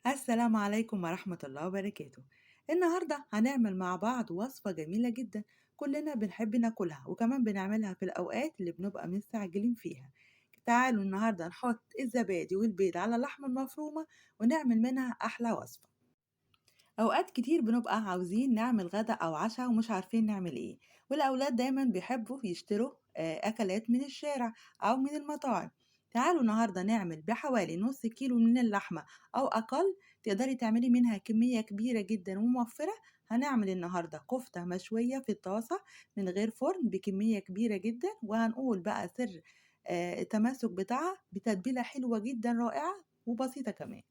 السلام عليكم ورحمة الله وبركاته. النهاردة هنعمل مع بعض وصفة جميلة جدا، كلنا بنحب ناكلها وكمان بنعملها في الأوقات اللي بنبقى مستعجلين فيها. تعالوا النهاردة نحط الزبادي والبيض على اللحمة المفرومة ونعمل منها أحلى وصفة. أوقات كتير بنبقى عاوزين نعمل غدا أو عشاء ومش عارفين نعمل إيه، والأولاد دايما بيحبوا يشتروا أكلات من الشارع أو من المطاعم. تعالوا النهاردة نعمل بحوالي نص كيلو من اللحمة أو أقل، تقدري تعملي منها كمية كبيرة جدا وموفرة. هنعمل النهاردة كفتة مشوية في الطاسة من غير فرن بكمية كبيرة جدا، وهنقول بقى سر التماسك بتاعها بتتبيلة حلوة جدا رائعة وبسيطة كمان.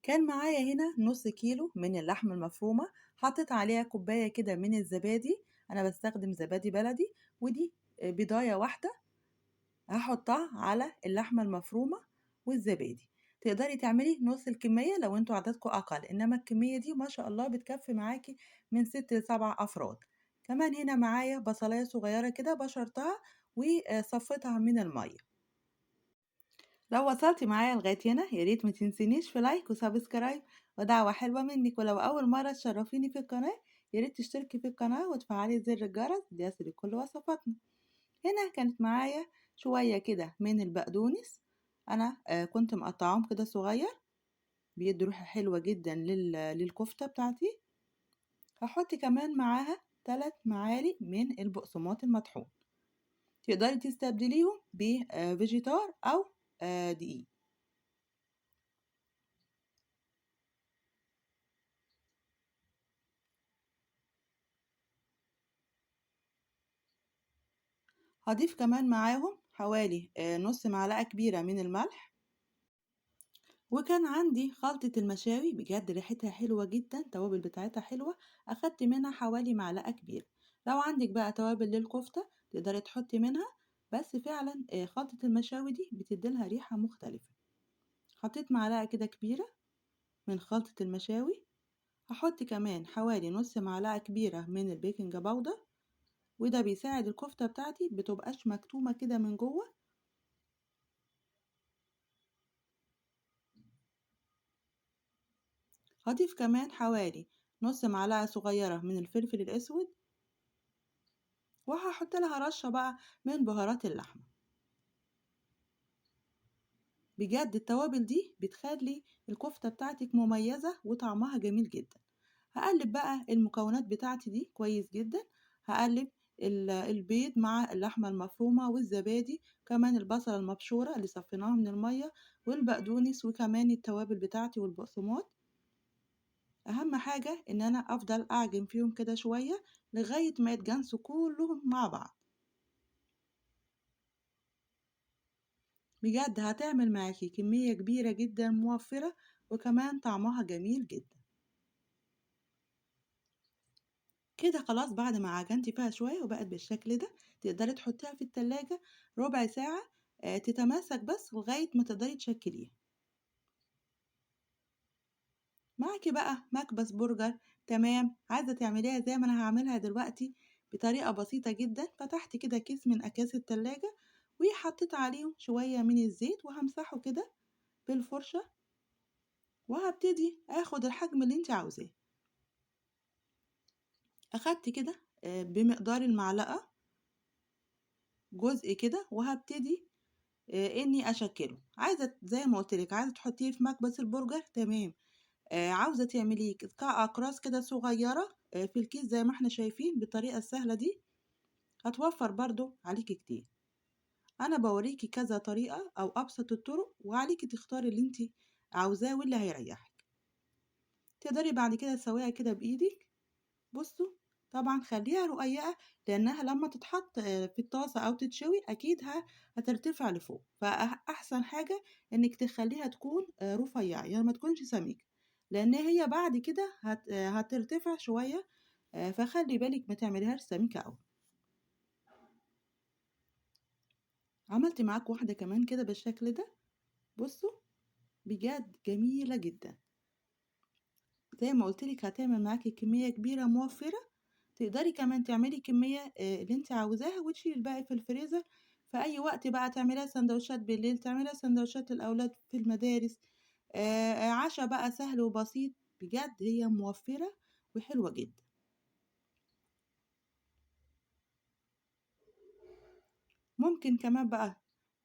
كان معايا هنا نص كيلو من اللحمة المفرومة، حطيت عليها كوباية كده من الزبادي، أنا بستخدم زبادي بلدي، ودي بضاية واحدة هحطها على اللحمة المفرومة والزبادي. تقدري تعملي نص الكمية لو انتوا عددكم أقل، إنما الكمية دي ما شاء الله بتكفي معاكي من 6 ل7 أفراد. كمان هنا معايا بصلاية صغيرة كده بشرتها وصفتها من المية. لو وصلتِ معايا لغاية هنا يا ريت ما تنسينيش في لايك وسبسكرايب ودعوة حلوة منِّك، ولو أول مرة تشرفيني في القناة يا ريت تشتركي في القناة وتفعلي زر الجرس ليصلك كل وصفاتنا. هنا كانت معايا شوية كده من البقدونس، أنا كنت مقطعاهم كده صغير، بيدوا ريحة حلوة جدًا للكفتة بتاعتي. هاحط كمان معاها 3 معالق من البقسماط المطحون، تقدري تستبدليهم بفيجيتار أو دقيق. هاضيف كمان معاهم حوالي نُص معلقة كبيرة من الملح، وكان عندي خلطة المشاوي بجد ريحتها حلوة جدًا، التوابل بتاعتها حلوة، أخدت منها حوالي معلقة كبيرة. لو عندِك بقى توابل للكفتة تقدري تحطي منها، بس فعلًا خلطة المشاوي دي بتدّي لها ريحة مختلفة. حطيت معلقة كده كبيرة من خلطة المشاوي، هاحط كمان حوالي نُص معلقة كبيرة من البيكنج باودر، وده بيساعد الكفتة بتاعتي بتبقاش مكتومة كده من جوّه. هاضيف كمان حوالي نص معلقة صغيرة من الفلفل الأسود، وهاحط لها رشة بقى من بهارات اللحمة. بجد التوابل دي بتخلي الكفتة بتاعتك مميزة وطعمها جميل جدا. هقلب بقى المكونات بتاعتي دي كويس جدا، هقلب البيض مع اللحمة المفرومة والزبادي، كمان البصلة المبشورة اللي صفيناها من المية، والبقدونس، وكمان التوابل بتاعتي والبقسماط. أهم حاجة إن أنا أفضل أعجن فيهم كده شوية لغاية ما يتجانسوا كلهم مع بعض. بجد هتعمل معاكي كمية كبيرة جدا موفرة، وكمان طعمها جميل جدا. كده خلاص بعد ما عجنتي فيها شوية وبقت بالشكل ده، تقدري تحطيها في التلاجة ربع ساعة تتماسك بس لغاية ما تقدري تشكليها. معاكِ بقى مكبس برجر، تمام، عايزة تعمليها زي ما أنا هاعملها دلوقتي بطريقة بسيطة جدًا، فتحت كده كيس من أكياس التلاجة وحطيت عليهم شوية من الزيت وهامسحه كده بالفرشة، وهابتدي آخد الحجم اللي أنتِ عاوزاه. أخدت كده بمقدار المعلقة جزء كده، وهابتدي إني أشكّله. عايزة زي ما قُلت لِك، عايزة تحطيه في مكبس البرجر تمام، عاوزة تعمليه كأقراص كده صغيّرة في الكيس زي ما إحنا شايفين بالطريقة السهلة دي، هتوفّر برضه عليكِ كتير. أنا باورّيكِ كذا طريقة أو أبسط الطرق، وعليكِ تختاري اللي أنتِ عاوزاه واللي هيريّحِك. تقدري بعد كده تسويها كده بإيدِك. بُصّوا، طبعًا خلّيها رقيّقة لإنّها لمّا تتحط في الطاسة أو تتشوي أكيد هترتفع لفوق، أحسن حاجة إنِّك تخلّيها تكون رفيّعة، يعني ما تكونش سميكة، لإن هي بعد كده هترتفع شوية، فخلّي بالِك ما تعمليهاش سميكة أوي. عملت معاكم واحدة كمان كده بالشكل ده، بُصّوا، بجد جميلة جدًا. زي ما قُلت لِك هتعمل معاكِ كمية كبيرة موفّرة، تقدري كمان تعملي كمية اللي أنتِ عاوزاها وتشيلي الباقي في الفريزر، في أي وقت بقى تعمليها ساندوتشات بالليل، تعمليها ساندوتشات للأولاد في المدارس، عشا بقى سهل وبسيط، بجد هي موفّرة وحلوة جدًا. ممكن كمان بقى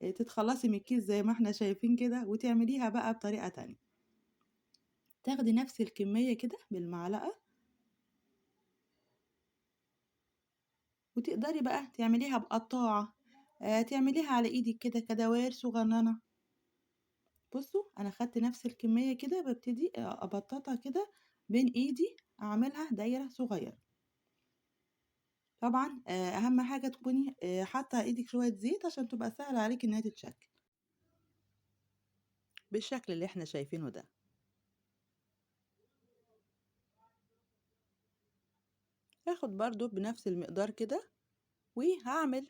تتخلّصي من الكيس زي ما إحنا شايفين كده وتعمليها بقى بطريقة تانية. تاخدي نفس الكمية كده بالمعلقة وتقدري بقى تعمليها بقطّاعة، تعمليها على إيدِك كده كدوائر صغنّنة. بُصّوا، أنا خدت نفس الكمية كده بابتدي أبطّطها كده بين إيدي، أعملها دايرة صغيّرة. طبعًا أهم حاجة تكوني حاطة على إيدِك شوية زيت عشان تبقى سهل عليكِ إنها تتشكل، بالشكل اللي إحنا شايفينه ده. هاخد برضه بنفس المقدار كده وهاعمل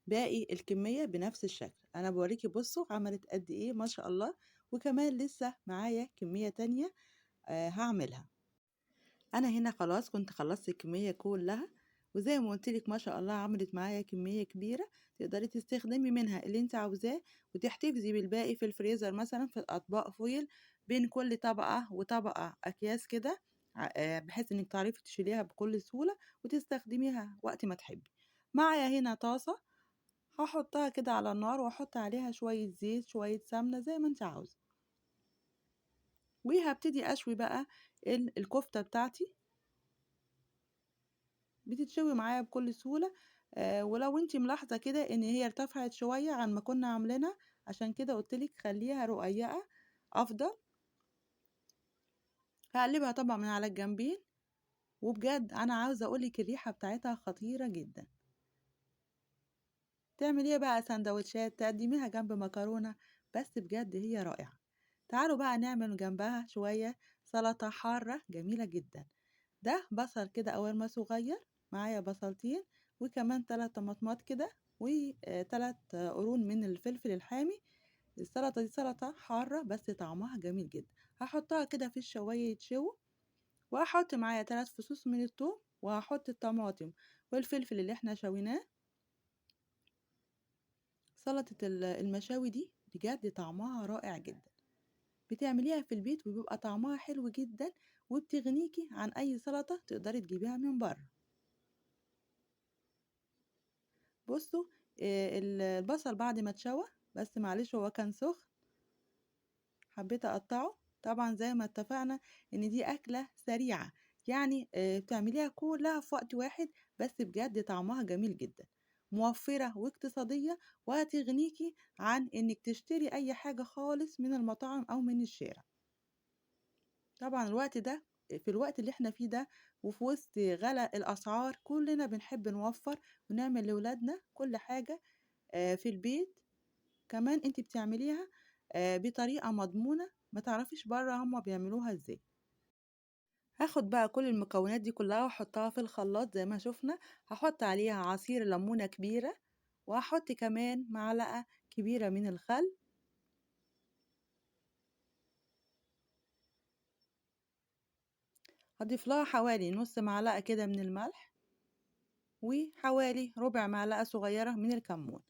باقي الكمية بنفس الشكل. أنا باوريكِ بُصّوا عملت قد إيه ما شاء الله، وكمان لسه معايا كمية تانية هاعملها. أنا هنا خلاص كنت خلّصت الكمية كلّها، وزي ما قُلت لِك ما شاء الله عملت معايا كمية كبيرة، تقدري تستخدمي منها اللي أنتِ عاوزاه، وتحتفظي بالباقي في الفريزر مثلًا في أطباق فويل بين كل طبقة وطبقة أكياس كده، بحيث إنِّك تعرفي تشيليها بكل سهولة وتستخدميها وقت ما تحبي. معايا هنا طاسة هاحطها كده على النار وأحط عليها شوية زيت، شوية سمنة زي ما أنتِ عاوزة، وهابتدي أشوي بقى الكفتة بتاعتي. بتتشوي معايا بكل سهولة، ولو أنتِ ملاحظة كده إن هي ارتفعت شوية عن ما كنا عاملينها، عشان كده قُلت لِك خلّيها رقيقة أفضل. هاقلّبها طبعًا من على الجنبين، وبجد أنا عاوزة أقول لِك الريحة بتاعتها خطيرة جدًا. تعمليها بقى ساندوتشات، تقدّميها جنب مكرونة، بس بجد هي رائعة. تعالوا بقى نعمل جنبها شوية سلطة حارة جميلة جدًا. ده بصل كده أول ما صغير، معايا بصلتين وكمان 3 طماطمات كده و3 قرون من الفلفل الحامي. السلطة دي سلطة حارة بس طعمها جميل جدًا. هاحطها كده في الشواية يتشووا، وهاحط معايا 3 فصوص من التوم، وهاحط الطماطم والفلفل اللي إحنا شويناه. سلطة المشاوي دي بجد طعمها رائع جدًا. بتعمليها في البيت وبيبقى طعمها حلو جدًا، وبتغنيكِ عن أي سلطة تقدري تجيبيها من برّه. بُصّوا، البصل بعد ما اتشوى، بس معلش هو كان سُخن، حبيت أقطّعه. طبعًا زي ما اتفقنا إن دي أكلة سريعة، يعني بتعمليها كلّها في وقت واحد، بس بجد طعمها جميل جدًا، موفّرة واقتصادية، وهتغنيكِ عن إنِّك تشتري أي حاجة خالص من المطاعم أو من الشارع. طبعًا في الوقت اللي إحنا فيه ده، وفي وسط غلا الأسعار، كلّنا بنحب نوفّر ونعمل لولادنا كل حاجة في البيت. كمان أنتِ بتعمليها بطريقة مضمونة، ما تعرفيش برّه هُم بيعملوها إزاي. هاخد بقى كل المكونات دي كلّها وأحطها في الخلاط زي ما شُفنا، هاحط عليها عصير ليمونة كبيرة، وهاحط كمان معلقة كبيرة من الخل، هاضيف لها حوالي نُص معلقة كده من الملح، وحوالي ربع معلقة صغيرة من الكمون.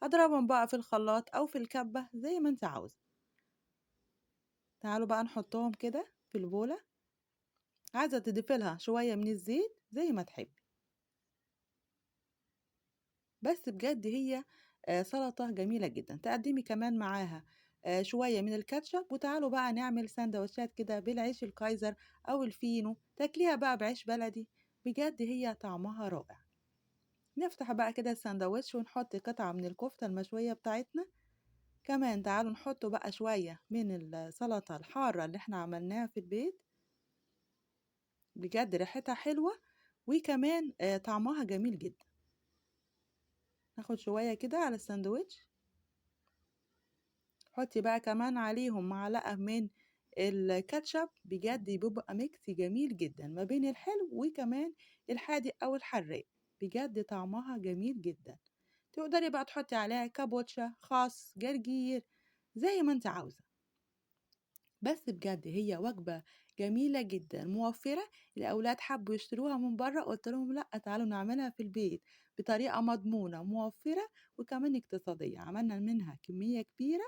هاضربهم بقى في الخلاط أو في الكبة زي ما أنتِ عاوزة. تعالوا بقى نحطهم كده في البولة، عايزة تضيفي لها شوية من الزيت زي ما تحبي. بس بجد هي سلطة جميلة جدًا، تقدّمي كمان معاها شوية من الكاتشب، وتعالوا بقى نعمل ساندوتشات كده بالعيش الكايزر أو الفينو، تاكليها بقى بعيش بلدي، بجد هي طعمها رائع. نفتح بقى كده الساندوتش ونحط قطعة من الكفتة المشوية بتاعتنا، كمان تعالوا نحط بقى شوية من السلطة الحارة اللي إحنا عملناها في البيت، بجد ريحتها حلوة وكمان طعمها جميل جدًا. ناخد شوية كده على الساندوتش، حطي بقى كمان عليهم معلقة من الكاتشب، بجد بيبقى ميكس جميل جدًا ما بين الحلو وكمان الحادق أو الحراق، بجد طعمها جميل جدًا. تقدري بقى تحطي عليها كابوتشا، خس، جرجير، زي ما أنتِ عاوزة. بس بجد هي وجبة جميلة جدًا، موفّرة. الأولاد حبّوا يشتروها من برّه، قُلت لهم لأ، تعالوا نعملها في البيت بطريقة مضمونة، موفّرة وكمان اقتصادية. عملنا منها كمية كبيرة،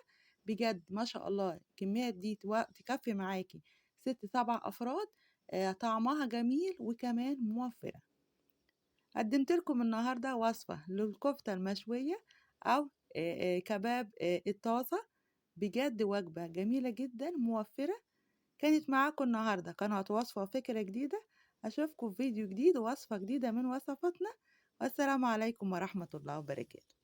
بجد ما شاء الله الكمية دي تكفي معاكِ 6، 7 أفراد، طعمها جميل وكمان موفّرة. قدّمت لكم النهارده وصفة للكفتة المشوية أو كباب الطازة، بجد وجبة جميلة جدًا موفّرة. كانت معاكم النهارده قناة وصفة وفكرة جديدة، أشوفكم في فيديو جديد ووصفة جديدة من وصفاتنا، والسلام عليكم ورحمة الله وبركاته.